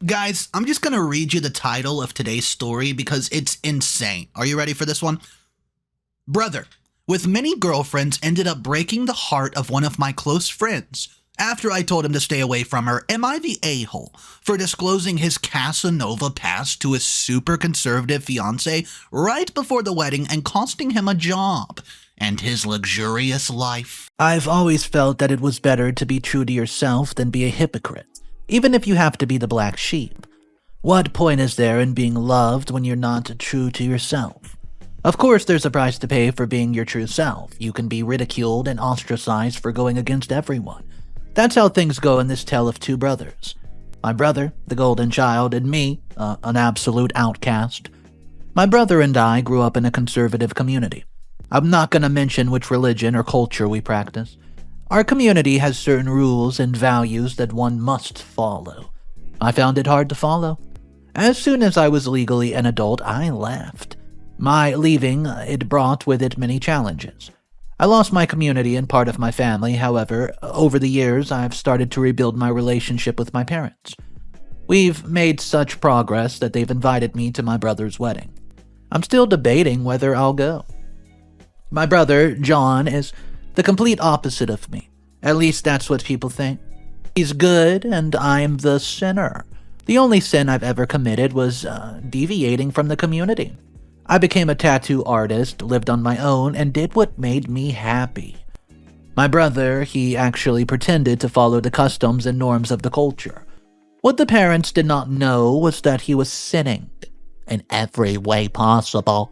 Guys, I'm just gonna read you the title of today's story because it's insane. Are you ready for this one? Brother, with many girlfriends, ended up breaking the heart of one of my close friends. After I told him to stay away from her, am I the a-hole for disclosing his Casanova past to his super conservative fiancé right before the wedding and costing him a job and his luxurious life? I've always felt that it was better to be true to yourself than be a hypocrite, even if you have to be the black sheep. What point is there in being loved when you're not true to yourself? Of course, there's a price to pay for being your true self. You can be ridiculed and ostracized for going against everyone. That's how things go in this tale of two brothers. My brother, the golden child, and me, an absolute outcast. My brother and I grew up in a conservative community. I'm not going to mention which religion or culture we practice. Our community has certain rules and values that one must follow. I found it hard to follow. As soon as I was legally an adult, I left. My leaving, it brought with it many challenges. I lost my community and part of my family. However, over the years, I've started to rebuild my relationship with my parents. We've made such progress that they've invited me to my brother's wedding. I'm still debating whether I'll go. My brother, John, is the complete opposite of me. At least that's what people think. He's good and I'm the sinner. The only sin I've ever committed was deviating from the community. I became a tattoo artist, lived on my own, and did what made me happy. My brother, he actually pretended to follow the customs and norms of the culture. What the parents did not know was that he was sinning in every way possible.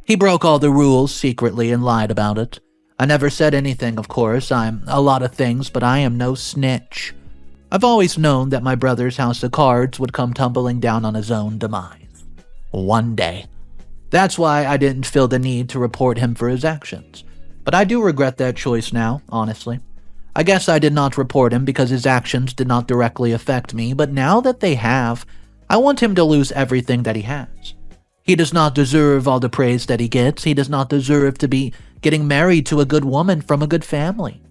He broke all the rules secretly and lied about it. I never said anything, of course. I'm a lot of things, but I am no snitch. I've always known that my brother's house of cards would come tumbling down on his own demise. One day. That's why I didn't feel the need to report him for his actions. But I do regret that choice now, honestly. I guess I did not report him because his actions did not directly affect me, but now that they have, I want him to lose everything that he has. He does not deserve all the praise that he gets. He does not deserve to be getting married to a good woman from a good family.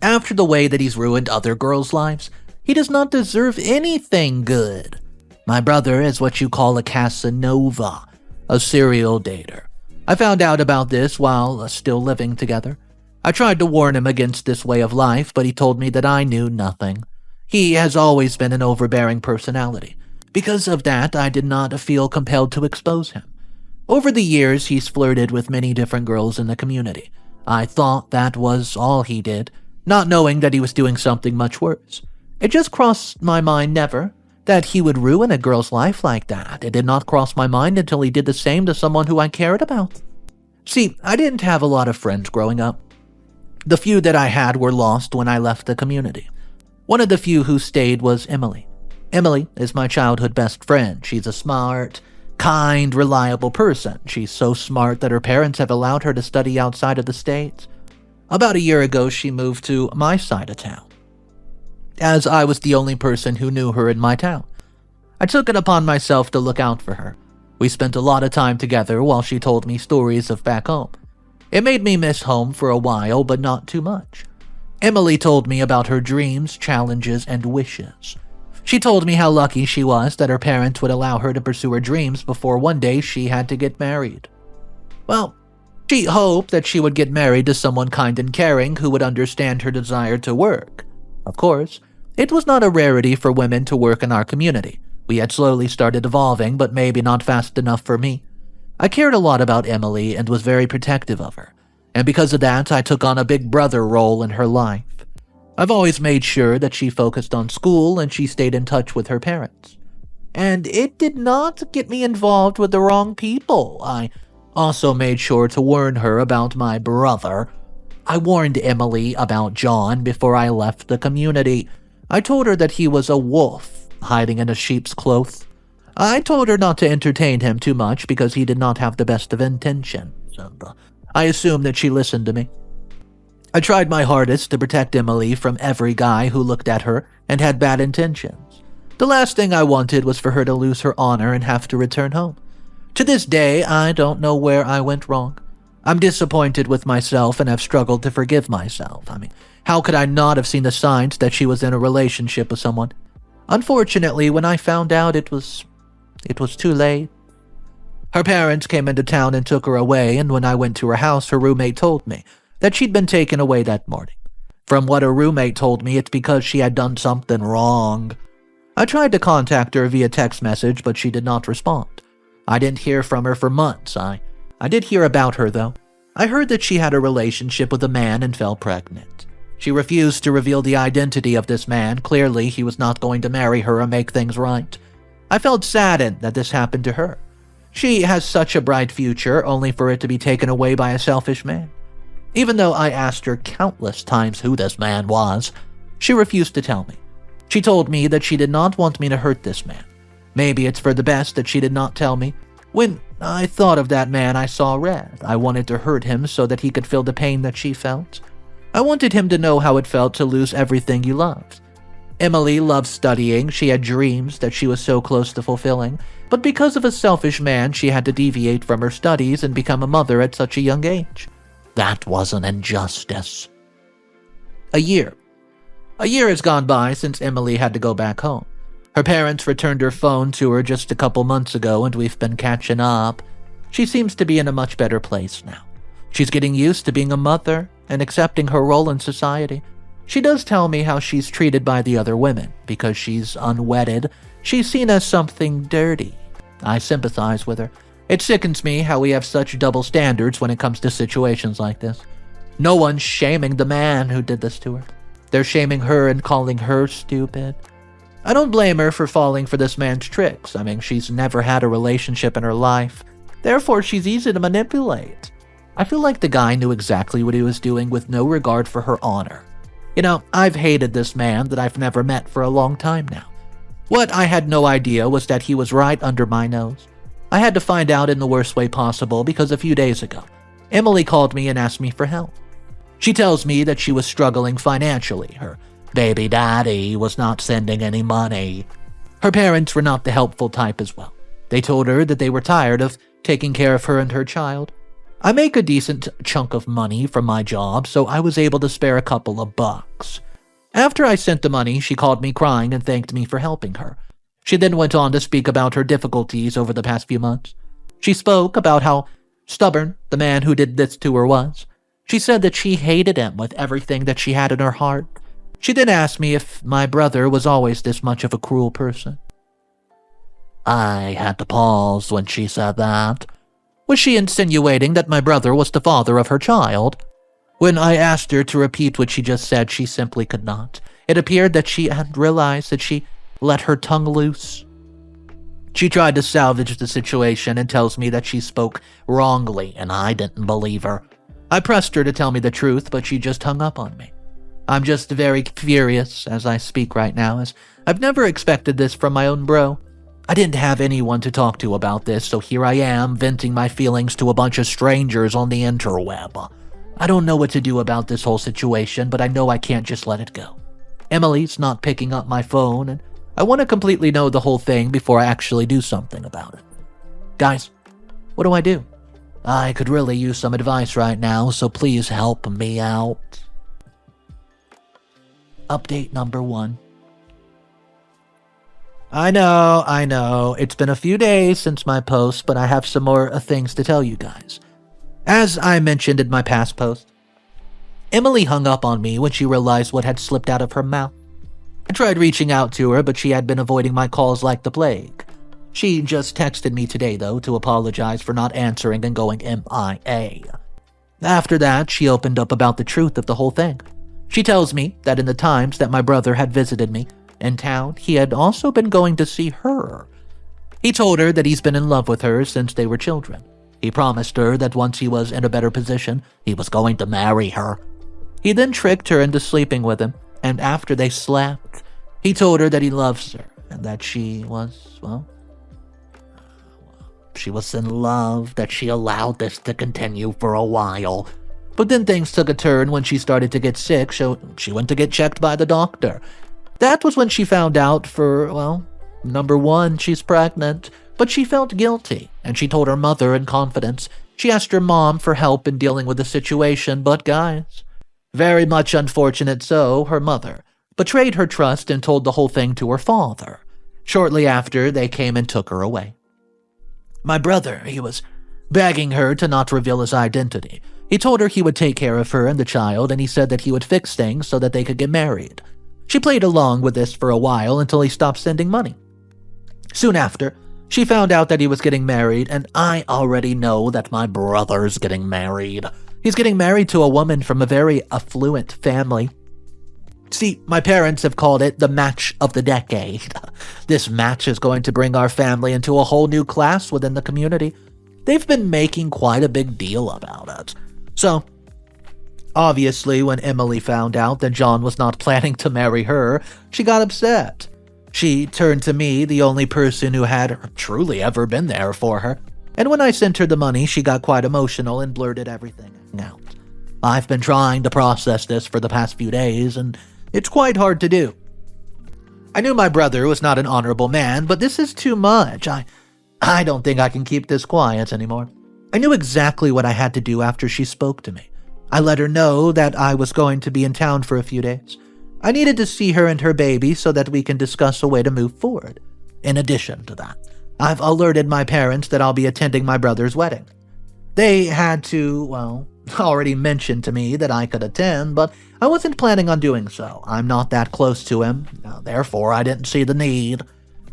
After the way that he's ruined other girls' lives, he does not deserve anything good. My brother is what you call a Casanova, a serial dater. I found out about this while still living together. I tried to warn him against this way of life, but he told me that I knew nothing. He has always been an overbearing personality. Because of that, I did not feel compelled to expose him. Over the years, he's flirted with many different girls in the community. I thought that was all he did, not knowing that he was doing something much worse. It just crossed my mind never that he would ruin a girl's life like that. It did not cross my mind until he did the same to someone who I cared about. See, I didn't have a lot of friends growing up. The few that I had were lost when I left the community. One of the few who stayed was Emily. Emily is my childhood best friend. She's a smart, kind, reliable person. She's so smart that her parents have allowed her to study outside of the States. About a year ago, she moved to my side of town, as I was the only person who knew her in my town. I took it upon myself to look out for her. We spent a lot of time together while she told me stories of back home. It made me miss home for a while, but not too much. Emily told me about her dreams, challenges, and wishes. She told me how lucky she was that her parents would allow her to pursue her dreams before one day she had to get married. Well, she hoped that she would get married to someone kind and caring who would understand her desire to work. Of course, it was not a rarity for women to work in our community. We had slowly started evolving, but maybe not fast enough for me. I cared a lot about Emily and was very protective of her, and because of that, I took on a big brother role in her life. I've always made sure that she focused on school and she stayed in touch with her parents. And it did not get me involved with the wrong people. I also made sure to warn her about my brother. I warned Emily about John before I left the community. I told her that he was a wolf, hiding in a sheep's cloth. I told her not to entertain him too much because he did not have the best of intentions, and I assumed that she listened to me. I tried my hardest to protect Emily from every guy who looked at her and had bad intentions. The last thing I wanted was for her to lose her honor and have to return home. To this day, I don't know where I went wrong. I'm disappointed with myself and have struggled to forgive myself. How could I not have seen the signs that she was in a relationship with someone? Unfortunately, when I found out, it was too late. Her parents came into town and took her away, and when I went to her house, her roommate told me that she'd been taken away that morning. From what her roommate told me, it's because she had done something wrong. I tried to contact her via text message, but she did not respond. I didn't hear from her for months. I did hear about her, though. I heard that she had a relationship with a man and fell pregnant. She refused to reveal the identity of this man. Clearly, he was not going to marry her and make things right. I felt saddened that this happened to her. She has such a bright future, only for it to be taken away by a selfish man. Even though I asked her countless times who this man was, she refused to tell me. She told me that she did not want me to hurt this man. Maybe it's for the best that she did not tell me. When I thought of that man, I saw red. I wanted to hurt him so that he could feel the pain that she felt. I wanted him to know how it felt to lose everything you loved. Emily loved studying. She had dreams that she was so close to fulfilling. But because of a selfish man, she had to deviate from her studies and become a mother at such a young age. That was an injustice. A year has gone by since Emily had to go back home. Her parents returned her phone to her just a couple months ago, and we've been catching up. She seems to be in a much better place now. She's getting used to being a mother and accepting her role in society. She does tell me how she's treated by the other women. Because she's unwedded, she's seen as something dirty. I sympathize with her. It sickens me how we have such double standards when it comes to situations like this. No one's shaming the man who did this to her. They're shaming her and calling her stupid. I don't blame her for falling for this man's tricks. I mean, she's never had a relationship in her life. Therefore, she's easy to manipulate. I feel like the guy knew exactly what he was doing with no regard for her honor. You know, I've hated this man that I've never met for a long time now. What I had no idea was that he was right under my nose. I had to find out in the worst way possible because a few days ago, Emily called me and asked me for help. She tells me that she was struggling financially. Her baby daddy was not sending any money. Her parents were not the helpful type as well. They told her that they were tired of taking care of her and her child. I make a decent chunk of money from my job, so I was able to spare a couple of bucks. After I sent the money, she called me crying and thanked me for helping her. She then went on to speak about her difficulties over the past few months. She spoke about how stubborn the man who did this to her was. She said that she hated him with everything that she had in her heart. She then asked me if my brother was always this much of a cruel person. I had to pause when she said that. Was she insinuating that my brother was the father of her child? When I asked her to repeat what she just said, she simply could not. It appeared that she hadn't realized that she let her tongue loose. She tried to salvage the situation and tells me that she spoke wrongly, and I didn't believe her. I pressed her to tell me the truth, but she just hung up on me. I'm just very furious as I speak right now, as I've never expected this from my own bro. I didn't have anyone to talk to about this, so here I am, venting my feelings to a bunch of strangers on the interweb. I don't know what to do about this whole situation, but I know I can't just let it go. Emily's not picking up my phone, and I want to completely know the whole thing before I actually do something about it. Guys, what do I do? I could really use some advice right now, so please help me out. Update number 1. I know, it's been a few days since my post, but I have some more things to tell you guys. As I mentioned in my past post, Emily hung up on me when she realized what had slipped out of her mouth. I tried reaching out to her, but she had been avoiding my calls like the plague. She just texted me today, though, to apologize for not answering and going MIA. After that, she opened up about the truth of the whole thing. She tells me that in the times that my brother had visited me in town, he had also been going to see her. He told her that he's been in love with her since they were children. He promised her that once he was in a better position, he was going to marry her. He then tricked her into sleeping with him, and after they slept, he told her that he loves her and that she was in love, that she allowed this to continue for a while. But then things took a turn when she started to get sick, so she went to get checked by the doctor. That was when she found out number 1, she's pregnant, but she felt guilty, and she told her mother in confidence. She asked her mom for help in dealing with the situation, but guys, very much unfortunate so, her mother betrayed her trust and told the whole thing to her father. Shortly after, they came and took her away. My brother, he was begging her to not reveal his identity. He told her he would take care of her and the child, and he said that he would fix things so that they could get married. She played along with this for a while until he stopped sending money. Soon after, she found out that he was getting married, and I already know that my brother's getting married. He's getting married to a woman from a very affluent family. See, my parents have called it the match of the decade. This match is going to bring our family into a whole new class within the community. They've been making quite a big deal about it. So, obviously, when Emily found out that John was not planning to marry her, she got upset. She turned to me, the only person who had truly ever been there for her. And when I sent her the money, she got quite emotional and blurted everything out. I've been trying to process this for the past few days, and it's quite hard to do. I knew my brother was not an honorable man, but this is too much. I don't think I can keep this quiet anymore. I knew exactly what I had to do after she spoke to me. I let her know that I was going to be in town for a few days. I needed to see her and her baby so that we can discuss a way to move forward. In addition to that, I've alerted my parents that I'll be attending my brother's wedding. They had to, already mentioned to me that I could attend, but I wasn't planning on doing so. I'm not that close to him, therefore I didn't see the need.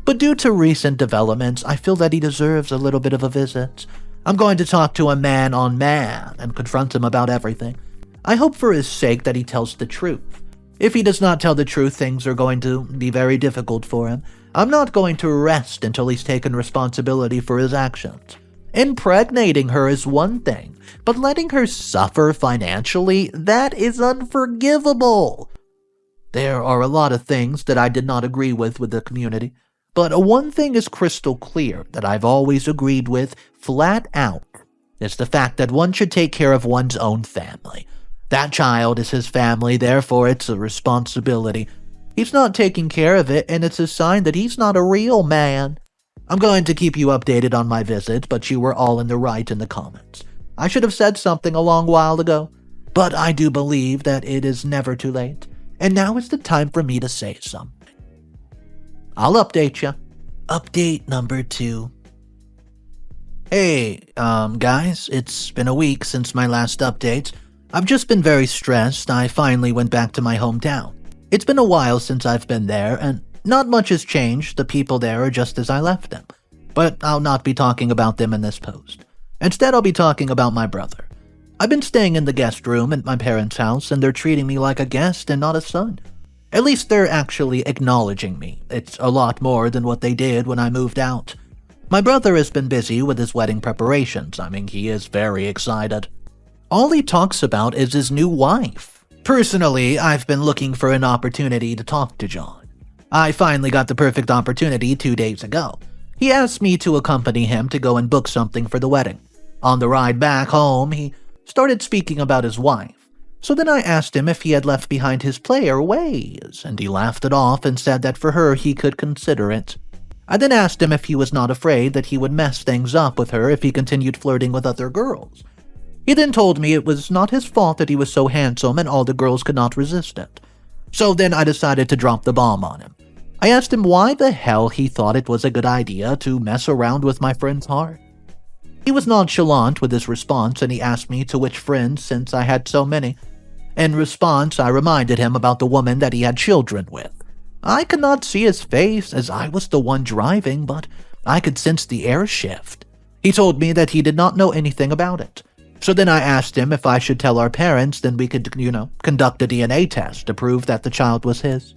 But due to recent developments, I feel that he deserves a little bit of a visit. I'm going to talk to him man on man and confront him about everything. I hope for his sake that he tells the truth. If he does not tell the truth, things are going to be very difficult for him. I'm not going to rest until he's taken responsibility for his actions. Impregnating her is one thing, but letting her suffer financially, that is unforgivable. There are a lot of things that I did not agree with the community, but one thing is crystal clear that I've always agreed with flat out. It's the fact that one should take care of one's own family. That child is his family, therefore it's a responsibility. He's not taking care of it, and it's a sign that he's not a real man. I'm going to keep you updated on my visit, but you were all in the right in the comments. I should have said something a long while ago, but I do believe that it is never too late, and now is the time for me to say something. I'll update you. Update number 2. Hey, guys, it's been a week since my last update. I've just been very stressed. I finally went back to my hometown. It's been a while since I've been there, and not much has changed. The people there are just as I left them. But I'll not be talking about them in this post. Instead, I'll be talking about my brother. I've been staying in the guest room at my parents' house, and they're treating me like a guest and not a son. At least they're actually acknowledging me. It's a lot more than what they did when I moved out. My brother has been busy with his wedding preparations. He is very excited. All he talks about is his new wife. Personally, I've been looking for an opportunity to talk to John. I finally got the perfect opportunity 2 days ago. He asked me to accompany him to go and book something for the wedding. On the ride back home, he started speaking about his wife. So then I asked him if he had left behind his player ways, and he laughed it off and said that for her he could consider it. I then asked him if he was not afraid that he would mess things up with her if he continued flirting with other girls. He then told me it was not his fault that he was so handsome and all the girls could not resist it. So then I decided to drop the bomb on him. I asked him why the hell he thought it was a good idea to mess around with my friend's heart. He was nonchalant with his response, and he asked me to which friends since I had so many. In response, I reminded him about the woman that he had children with. I could not see his face as I was the one driving, but I could sense the air shift. He told me that he did not know anything about it. So then I asked him if I should tell our parents, then we could, conduct a DNA test to prove that the child was his.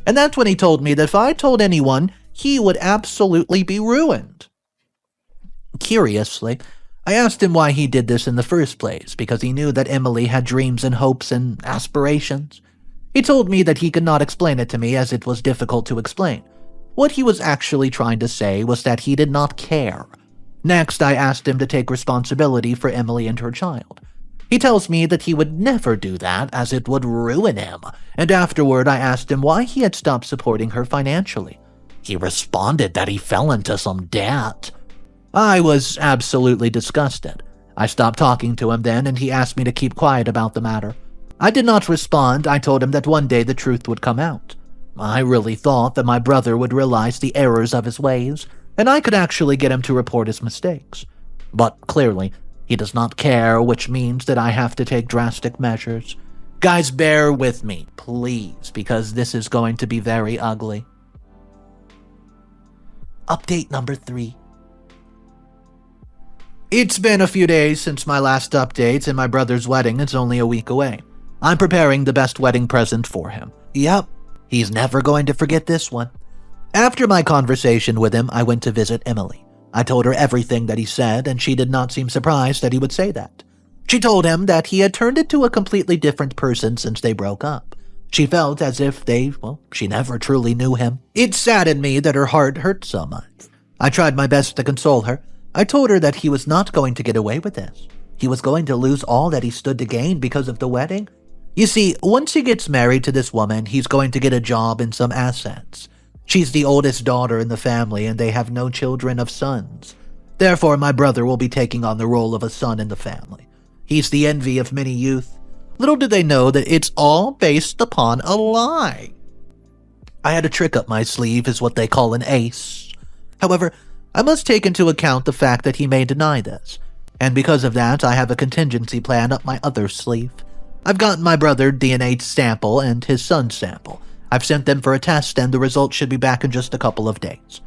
And that's when he told me that if I told anyone, he would absolutely be ruined. Curiously, I asked him why he did this in the first place, because he knew that Emily had dreams and hopes and aspirations. He told me that he could not explain it to me as it was difficult to explain. What he was actually trying to say was that he did not care. Next, I asked him to take responsibility for Emily and her child. He tells me that he would never do that as it would ruin him, and afterward I asked him why he had stopped supporting her financially. He responded that he fell into some debt. I was absolutely disgusted. I stopped talking to him then, and he asked me to keep quiet about the matter. I did not respond. I told him that one day the truth would come out. I really thought that my brother would realize the errors of his ways, and I could actually get him to report his mistakes. But clearly, he does not care, which means that I have to take drastic measures. Guys, bear with me, please, because this is going to be very ugly. Update number 3. It's been a few days since my last update, and my brother's wedding is only a week away. I'm preparing the best wedding present for him. Yep, he's never going to forget this one. After my conversation with him, I went to visit Emily. I told her everything that he said, and she did not seem surprised that he would say that. She told him that he had turned into a completely different person since they broke up. She felt as if she never truly knew him. It saddened me that her heart hurt so much. I tried my best to console her. I told her that he was not going to get away with this. He was going to lose all that he stood to gain because of the wedding. You see, once he gets married to this woman, he's going to get a job and some assets. She's the oldest daughter in the family, and they have no children of sons. Therefore, my brother will be taking on the role of a son in the family. He's the envy of many youth. Little do they know that it's all based upon a lie. I had a trick up my sleeve, is what they call an ace. However, I must take into account the fact that he may deny this, and because of that, I have a contingency plan up my other sleeve. I've gotten my brother's DNA sample and his son's sample. I've sent them for a test, and the results should be back in just a couple of days.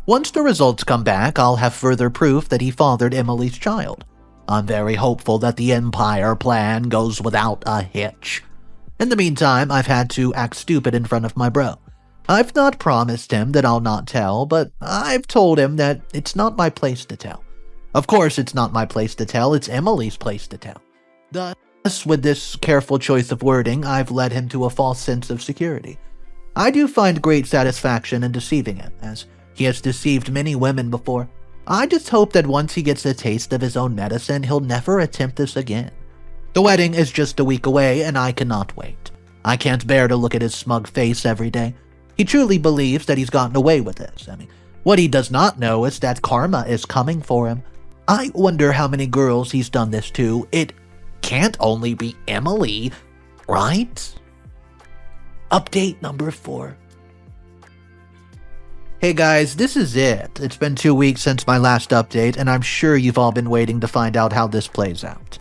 Once the results come back, I'll have further proof that he fathered Emily's child. I'm very hopeful that the Empire plan goes without a hitch. In the meantime, I've had to act stupid in front of my bro. I've not promised him that I'll not tell, but I've told him that it's not my place to tell. Of course it's not my place to tell, it's Emily's place to tell. Thus, with this careful choice of wording, I've led him to a false sense of security. I do find great satisfaction in deceiving him, as he has deceived many women before. I just hope that once he gets a taste of his own medicine, he'll never attempt this again. The wedding is just a week away, and I cannot wait. I can't bear to look at his smug face every day. He truly believes that he's gotten away with this. What he does not know is that karma is coming for him. I wonder how many girls he's done this to. It can't only be Emily, right? Update number 4. Hey guys, this is it. It's been 2 weeks since my last update, and I'm sure you've all been waiting to find out how this plays out.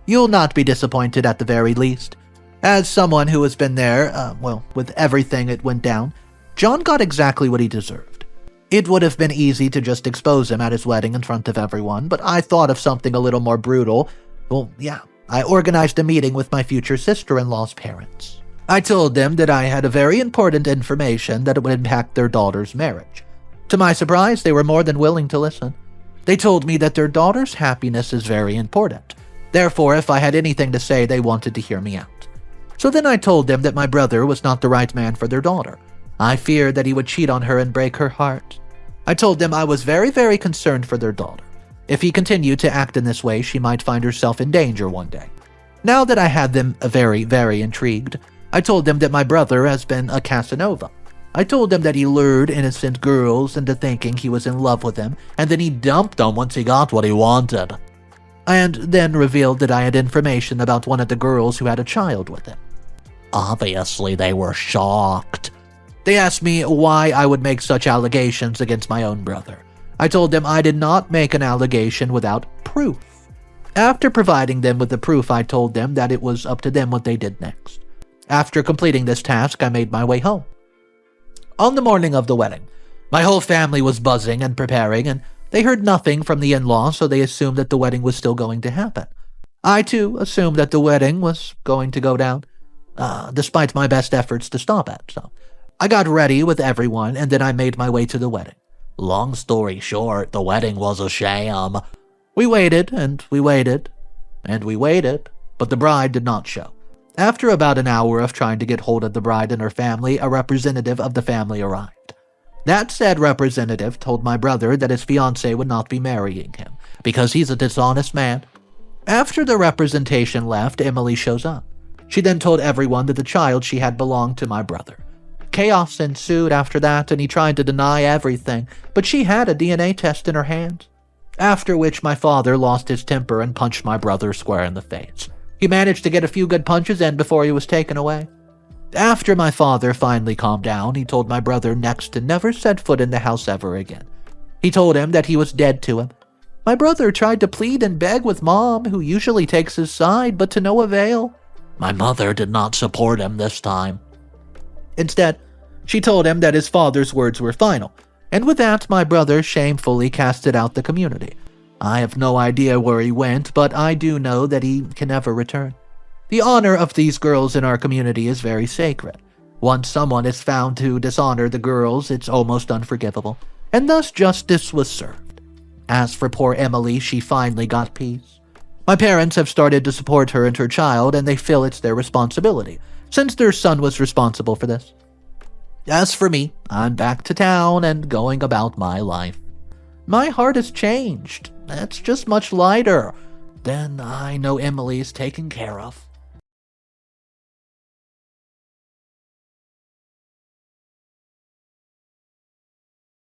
You'll not be disappointed at the very least. As someone who has been there, with everything that went down, John got exactly what he deserved. It would have been easy to just expose him at his wedding in front of everyone, but I thought of something a little more brutal. I organized a meeting with my future sister-in-law's parents. I told them that I had a very important information that it would impact their daughter's marriage. To my surprise, they were more than willing to listen. They told me that their daughter's happiness is very important. Therefore, if I had anything to say, they wanted to hear me out. So then I told them that my brother was not the right man for their daughter. I feared that he would cheat on her and break her heart. I told them I was very, very concerned for their daughter. If he continued to act in this way, she might find herself in danger one day. Now that I had them very, very intrigued, I told them that my brother has been a Casanova. I told them that he lured innocent girls into thinking he was in love with them, and then he dumped them once he got what he wanted. And then revealed that I had information about one of the girls who had a child with him. Obviously, they were shocked. They asked me why I would make such allegations against my own brother. I told them I did not make an allegation without proof. After providing them with the proof, I told them that it was up to them what they did next. After completing this task, I made my way home. On the morning of the wedding, my whole family was buzzing and preparing, and they heard nothing from the in-laws, so they assumed that the wedding was still going to happen. I, too, assumed that the wedding was going to go down, despite my best efforts to stop it. So I got ready with everyone, and then I made my way to the wedding. Long story short, the wedding was a sham. We waited, and we waited, and we waited, but the bride did not show. After about an hour of trying to get hold of the bride and her family, a representative of the family arrived. That said representative told my brother that his fiancée would not be marrying him, because he's a dishonest man. After the representation left, Emily shows up. She then told everyone that the child she had belonged to my brother. Chaos ensued after that, and he tried to deny everything, but she had a DNA test in her hand. After which my father lost his temper and punched my brother square in the face. He managed to get a few good punches in before he was taken away. After my father finally calmed down, he told my brother next to never set foot in the house ever again. He told him that he was dead to him. My brother tried to plead and beg with Mom, who usually takes his side, but to no avail. My mother did not support him this time. Instead, she told him that his father's words were final, and with that, my brother shamefully casted out the community. I have no idea where he went, but I do know that he can never return. The honor of these girls in our community is very sacred. Once someone is found to dishonor the girls, it's almost unforgivable, and thus justice was served. As for poor Emily, she finally got peace. My parents have started to support her and her child, and they feel it's their responsibility, since their son was responsible for this. As for me, I'm back to town and going about my life. My heart has changed. It's just much lighter. Then I know Emily's taken care of.